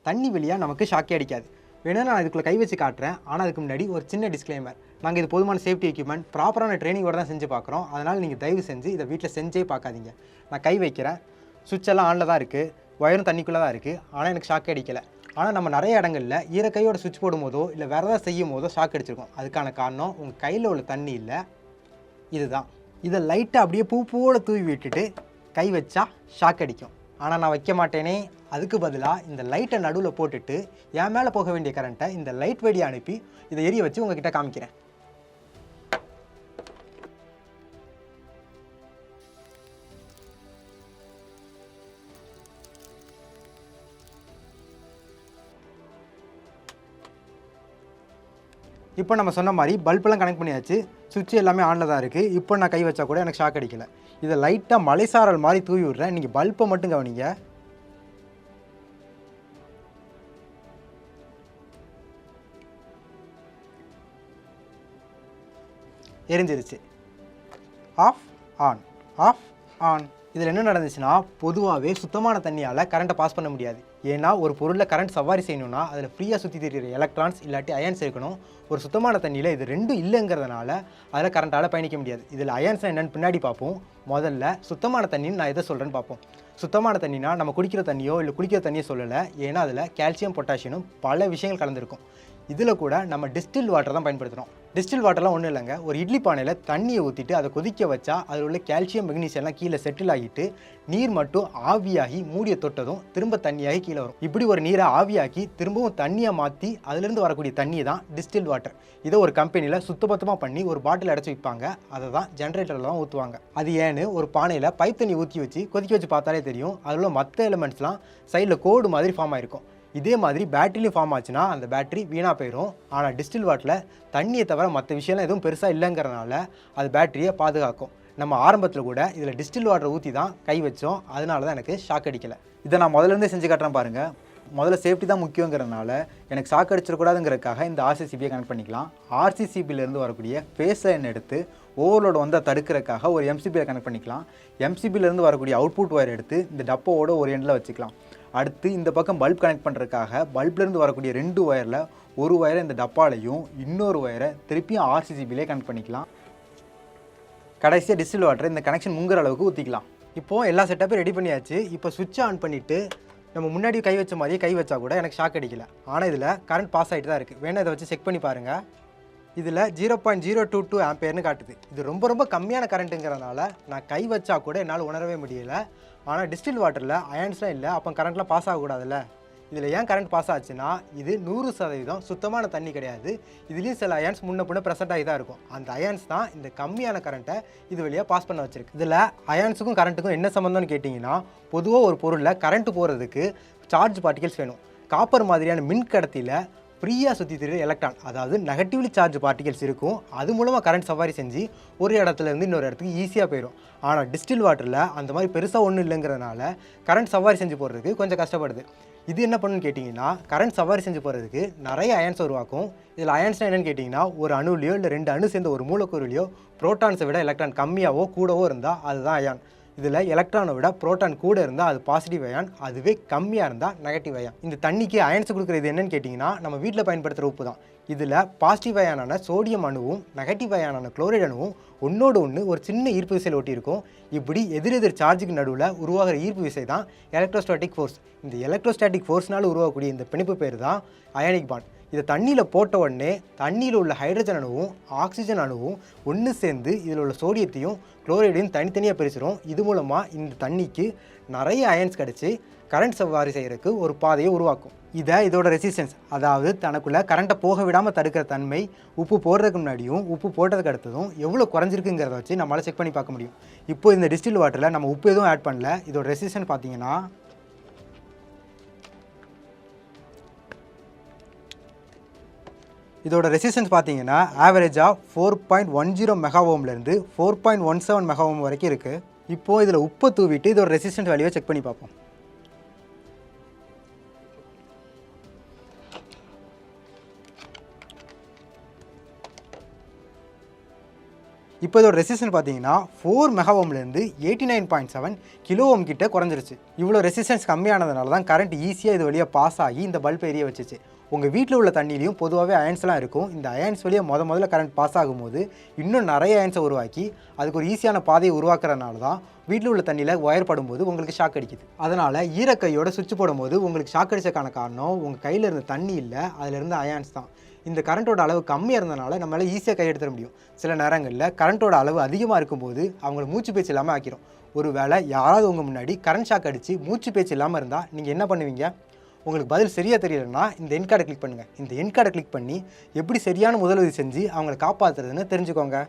தண்ணி வெளியாக நமக்கு ஷாக்கே அடிக்காது. வேணா நான் இதுக்குள்ளே கை வச்சு காட்டுறேன். ஆனால் அதுக்கு முன்னாடி ஒரு சின்ன டிஸ்க்ளைமர். நாங்கள் இது போதுமான சேஃப்டி எக்யூப்மெண்ட் ப்ராப்பரான ட்ரைனிங்கோட தான் செஞ்சு பார்க்குறோம். அதனால் நீங்கள் தயவு செஞ்சு இதை வீட்டில் செஞ்சே பார்க்காதீங்க. நான் கை வைக்கிறேன், சுவிட்ச் எல்லாம் ஆனில் தான் இருக்குது, ஒயரும் தண்ணிக்குள்ளே தான் இருக்குது, ஆனால் எனக்கு ஷாக்கே அடிக்கலை. ஆனால் நம்ம நிறைய இடங்களில் ஈரக்கையோட சுவிட்ச் போடும்போதோ இல்லை வேறு ஏதாவது செய்யும் போதோ ஷாக் அடிச்சிருக்கோம். அதுக்கான காரணம் உங்கள் கையில் உள்ள தண்ணி இல்லை, இதுதான். இதை லைட்டாக அப்படியே பூவோட தூவி விட்டுட்டு கை வச்சா ஷாக் அடிக்கும். ஆனால் நான் வைக்க மாட்டேனே. அதுக்கு பதிலாக இந்த லைட்டை நடுவில் போட்டுட்டு என் மேலே போக வேண்டிய கரண்ட்டை இந்த லைட் வழியாக அனுப்பி இதை எரிய வச்சு உங்ககிட்ட காமிக்கிறேன். இப்போ நம்ம சொன்ன மாதிரி பல்பெல்லாம் கனெக்ட் பண்ணியாச்சு, சுவிட்ச் எல்லாமே ஆனில் தான் இருக்குது. இப்போ நான் கை வச்சா கூட எனக்கு ஷாக் அடிக்கலை. இதை லைட்டாக மலைசாரல் மாதிரி தூவி விட்றேன். நீங்கள் பல்பை மட்டும் கவனிங்க. எரிஞ்சிருச்சு. Off on, off on. இதில் என்ன நடந்துச்சுன்னா, பொதுவாகவே சுத்தமான தண்ணியால் கரண்ட்டை பாஸ் பண்ண முடியாது. ஏன்னா ஒரு பொருளில் கரண்ட் சவாரி செய்யணும்னா அதில் ஃப்ரீயாக சுற்றி தெரிகிற எலக்ட்ரான்ஸ் இல்லாட்டி அயன்ஸ் இருக்கணும். ஒரு சுத்தமான தண்ணியில் இது ரெண்டும் இல்லைங்கிறதுனால அதில் கரண்ட்டால் பயணிக்க முடியாது. இதில் அயன்ஸ்னால் என்னென்னு பின்னாடி பார்ப்போம். முதல்ல சுத்தமான தண்ணின்னு நான் எதை சொல்கிறேன்னு பார்ப்போம். சுத்தமான தண்ணினா நம்ம குடிக்கிற தண்ணியோ இல்லை குடிக்கிற தண்ணியோ சொல்லலை. ஏன்னா அதில் கால்சியம், பொட்டாசியம் பல விஷயங்கள் கலந்துருக்கும். இதில் கூட நம்ம டிஸ்டில் வாட்டர் தான் பயன்படுத்துகிறோம். டிஸ்டில் வாட்டர்லாம் ஒன்றும் இல்லைங்க. ஒரு இட்லி பானையில் தண்ணியை ஊற்றிட்டு அதை கொதிக்க வச்சா அதில் உள்ள கால்சியம், மெக்னீசியம்லாம் கீழே செட்டில் ஆகிட்டு நீர் மட்டும் ஆவியாகி மூடியை தொட்டதும் திரும்ப தண்ணியாகி கீழே வரும். இப்படி ஒரு நீரை ஆவியாக்கி திரும்பவும் தண்ணியை மாற்றி அதிலிருந்து வரக்கூடிய தண்ணி தான் டிஸ்டில் வாட்டர். இதை ஒரு கம்பெனியில் சுத்தபத்தமாக பண்ணி ஒரு பாட்டில் அடைச்சி வைப்பாங்க. அதை தான் ஜென்ரேட்டரில் தான் ஊற்றுவாங்க. அது ஏன்னு ஒரு பானையில் பைப் தண்ணி ஊற்றி வச்சு கொதிக்க வச்சு பார்த்தாலே தெரியும். அதில் உள்ள மற்ற எலிமெண்ட்ஸ்லாம் சைடில் கோடு மாதிரி ஃபார்ம் ஆகிருக்கும். இதே மாதிரி பேட்டரிலையும் ஃபார்ம் ஆச்சுன்னா அந்த பேட்டரி வீணாக போயிடும். ஆனால் டிஸ்டில் வாட்டரில் தண்ணியை தவிர மற்ற விஷயம்லாம் எதுவும் பெருசாக இல்லைங்கிறனால அது பேட்டரியை பாதுகாக்கும். நம்ம ஆரம்பத்தில் கூட இதில் டிஸ்டில் வாட்டரை ஊற்றி தான் கை வச்சோம். அதனால தான் எனக்கு ஷாக் அடிக்கலை. இதை நான் முதல்லேருந்தே செஞ்சு காட்டுறேன் பாருங்கள். முதல்ல சேஃப்டி தான் முக்கியங்கிறதுனால எனக்கு ஷாக் அடிச்சிடக்கூடாதுங்கிறதுக்காக இந்த ஆர்சிசிபியை கனெக்ட் பண்ணிக்கலாம். ஆர்சிசிபியிலேருந்து வரக்கூடிய ஃபேஸ் லைன் எடுத்து ஓவர்லோடு வந்தால் தடுக்கிறதுக்காக ஒரு எம்சிபியை கனெக்ட் பண்ணிக்கலாம். எம்சிபியிலேருந்து வரக்கூடிய அவுட்புட் ஒயர் எடுத்து இந்த டப்போவோட ஒரு எண்டில் வச்சுக்கலாம். அடுத்து இந்த பக்கம் பல்ப் கனெக்ட் பண்ணுறதுக்காக பல்ப்லேருந்து வரக்கூடிய 2 ஒயரில் ஒரு ஒயரை இந்த டப்பாலையும் இன்னொரு ஒயரை திருப்பியும் ஆர்சிசிபிலே கனெக்ட் பண்ணிக்கலாம். கடைசியாக டிஸ்டில் வாட்டர் இந்த கனெக்ஷன் முங்குற அளவுக்கு ஊற்றிக்கலாம். இப்போது எல்லா செட்டப்பையும் ரெடி பண்ணியாச்சு. இப்போ சுவிட்சை ஆன் பண்ணிவிட்டு நம்ம முன்னாடி கை வச்ச மாதிரியே கை வச்சா கூட எனக்கு ஷாக் அடிக்கல. ஆனால் இதில் கரண்ட் பாஸ் ஆகிட்டு தான் இருக்குது. வேணால் இதை வச்சு செக் பண்ணி பாருங்கள். இதில் 0.022 ஆம்பேர்னு காட்டுது. இது ரொம்ப ரொம்ப கம்மியான கரண்ட்டுங்கிறதுனால நான் கை வச்சா கூட என்னால் உணரவே முடியலை. ஆனால் டிஸ்டில் வாட்டரில் அயன்ஸ்லாம் இல்லை, அப்போ கரண்ட்லாம் பாஸ் ஆகக்கூடாதுல்ல. இதில் ஏன் கரண்ட் பாஸ் ஆச்சுன்னா இது 100% சுத்தமான தண்ணி கிடையாது. இதுலேயும் சில அயன்ஸ் முன்ன பின்ன ப்ரெசென்ட் ஆகி தான் இருக்கும். அந்த அயன்ஸ் தான் இந்த கம்மியான கரண்ட்டை இது வழியாக பாஸ் பண்ண வச்சிருக்கு. இதில் அயன்ஸுக்கும் கரண்ட்டுக்கும் என்ன சம்மந்தம்னு கேட்டிங்கன்னா, பொதுவாக ஒரு பொருளில் கரண்ட் போகிறதுக்கு சார்ஜ் பார்ட்டிகல்ஸ் வேணும். காப்பர் மாதிரியான மின்கடத்தியில் ஃப்ரீயாக சுற்றி தெரியுற எலக்ட்ரான், அதாவது நெகட்டிவ்லி சார்ஜ் பார்ட்டிகல்ஸ் இருக்கும். அது மூலமாக கரண்ட் சவாரி செஞ்சு ஒரு இடத்துலேருந்து இன்னொரு இடத்துக்கு ஈஸியாக போயிடும். ஆனால் டிஸ்டில் வாட்டரில் அந்த மாதிரி பெருசாக ஒன்றும் இல்லைங்கிறதுனால கரண்ட் சவாரி செஞ்சு போகிறதுக்கு கொஞ்சம் கஷ்டப்படுது. இது என்ன பண்ணுன்னு கேட்டிங்கன்னா, கரண்ட் சவாரி செஞ்சு போகிறதுக்கு நிறைய அயன்ஸ் உருவாக்கும். இதில் அயன்ஸ்னால் என்னென்னு கேட்டிங்கன்னா, ஒரு அணுலையோ இல்லை 2 அணு சேர்ந்த ஒரு மூலக்கூறுலையோ புரோட்டான்ஸை விட எலக்ட்ரான் கம்மியாகவோ கூடவோ இருந்தால் அதுதான் அயான். இதில் எலக்ட்ரானை விட புரோட்டான் கூட இருந்தால் அது பாசிட்டிவ் அயான், அதுவே கம்மியாக இருந்தால் நெகட்டிவ் அயான். இந்த தண்ணிக்கு அயன்ஸ் கொடுக்குறது என்னன்னு கேட்டிங்கன்னா, நம்ம வீட்டில் பயன்படுத்துகிற உப்பு தான். இதில் பாசிட்டிவ் அயானான சோடியம் அணுவும் நெகட்டிவ் அயானான குளோரைடு அணுவும் ஒன்றோடு ஒன்று ஒரு சின்ன ஈர்ப்பு விசையில் ஒட்டியிருக்கும். இப்படி எதிரெதிர் சார்ஜுக்கு நடுவில் உருவாகிற ஈர்ப்பு விசை தான் எலக்ட்ரோஸ்டாட்டிக் ஃபோர்ஸ். இந்த எலக்ட்ரோஸ்டாட்டிக் ஃபோர்ஸ்னால் உருவாகக்கூடிய இந்த பிணைப்பு பேர் தான் அயானிக் பாண்ட். இதை தண்ணியில் போட்ட உடனே தண்ணியில் உள்ள ஹைட்ரஜன் அணுவும் ஆக்சிஜன் அணுவும் ஒன்று சேர்ந்து இதில் உள்ள சோடியத்தையும் குளோரைடையும் தனித்தனியாக பிரிச்சிடும். இது மூலமாக இந்த தண்ணிக்கு நிறைய அயன்ஸ் கிடச்சி கரண்ட் சவாரி செய்கிறதுக்கு ஒரு பாதையை உருவாக்கும். இதோட ரெசிஸ்டன்ஸ், அதாவது தனக்குள்ளே கரண்ட்டை போக விடாமல் தடுக்கிற தன்மை உப்பு போடுறதுக்கு முன்னாடியும் உப்பு போட்டதுக்கு அடுத்ததும் எவ்வளோ குறைஞ்சிருக்குங்கிறத வச்சு நம்மளால் செக் பண்ணி பார்க்க முடியும். இப்போ இந்த டிஸ்டில் வாட்டரில் நம்ம உப்பு எதுவும் ஆட் பண்ணல. இதோட ரெசிஸ்டன்ஸ் பார்த்தீங்கன்னா ஆவரேஜாக 4.10 மெகாவோம்லேருந்து 4.17 மெகாவோம் வரைக்கும் இருக்குது. இப்போது இதில் உப்பை தூவிட்டு இதோட ரெசிஸ்டன்ஸ் வேல்யூவை செக் பண்ணி பார்ப்போம். இப்போ இதோட ரெசிஸ்டன்ஸ் பார்த்தீங்கன்னா 4 மெகா ஓம்லேருந்து 89.7 கிலோ ஓம் கிட்ட குறைஞ்சிருச்சு. இவ்வளோ ரெசிஸ்டன்ஸ் கம்மியானதுனால தான் கரண்ட் ஈஸியாக இது வழியாக பாஸ் ஆகி இந்த பல்ப் எரிய வச்சுச்சு. உங்கள் வீட்டில் உள்ள தண்ணியிலையும் பொதுவாகவே அயன்ஸ்லாம் இருக்கும். இந்த அயன்ஸ் வழியாக முதல்ல கரண்ட் பாஸ் ஆகும்போது இன்னும் நிறைய அயன்ஸை உருவாக்கி அதுக்கு ஒரு ஈஸியான பாதையை உருவாக்குறதுனால தான் வீட்டில் உள்ள தண்ணியில் ஒயர் படும்போது உங்களுக்கு ஷாக் அடிக்குது. அதனால் ஈரக்கையோட சுவிட்ச் போடும்போது உங்களுக்கு ஷாக் அடிச்சக்கான காரணம் உங்கள் கையில் இருந்த தண்ணி இல்லை, அதில் இருந்த அயான்ஸ் தான். இந்த கரண்ட்டோட அளவு கம்மியாக இருந்தனால நம்மளால் ஈஸியாக கையெடுத்துட முடியும். சில நேரங்களில் கரண்ட்டோட அளவு அதிகமாக இருக்கும்போது அவங்கள மூச்சு பேச்சு இல்லாமல் ஆக்கிரும். ஒரு வேளை யாராவது உங்கள் முன்னாடி கரண்ட் ஷாக் அடித்து மூச்சு பேச்சு இல்லாமல் இருந்தால் நீங்கள் என்ன பண்ணுவீங்க? உங்களுக்கு பதில் சரியாக தெரியலைன்னா இந்த என் கார்டை கிளிக் பண்ணுங்கள். இந்த என் கார்டை கிளிக் பண்ணி எப்படி சரியான முதலுதவி செஞ்சு அவங்களை காப்பாற்றுறதுன்னு தெரிஞ்சுக்கோங்க.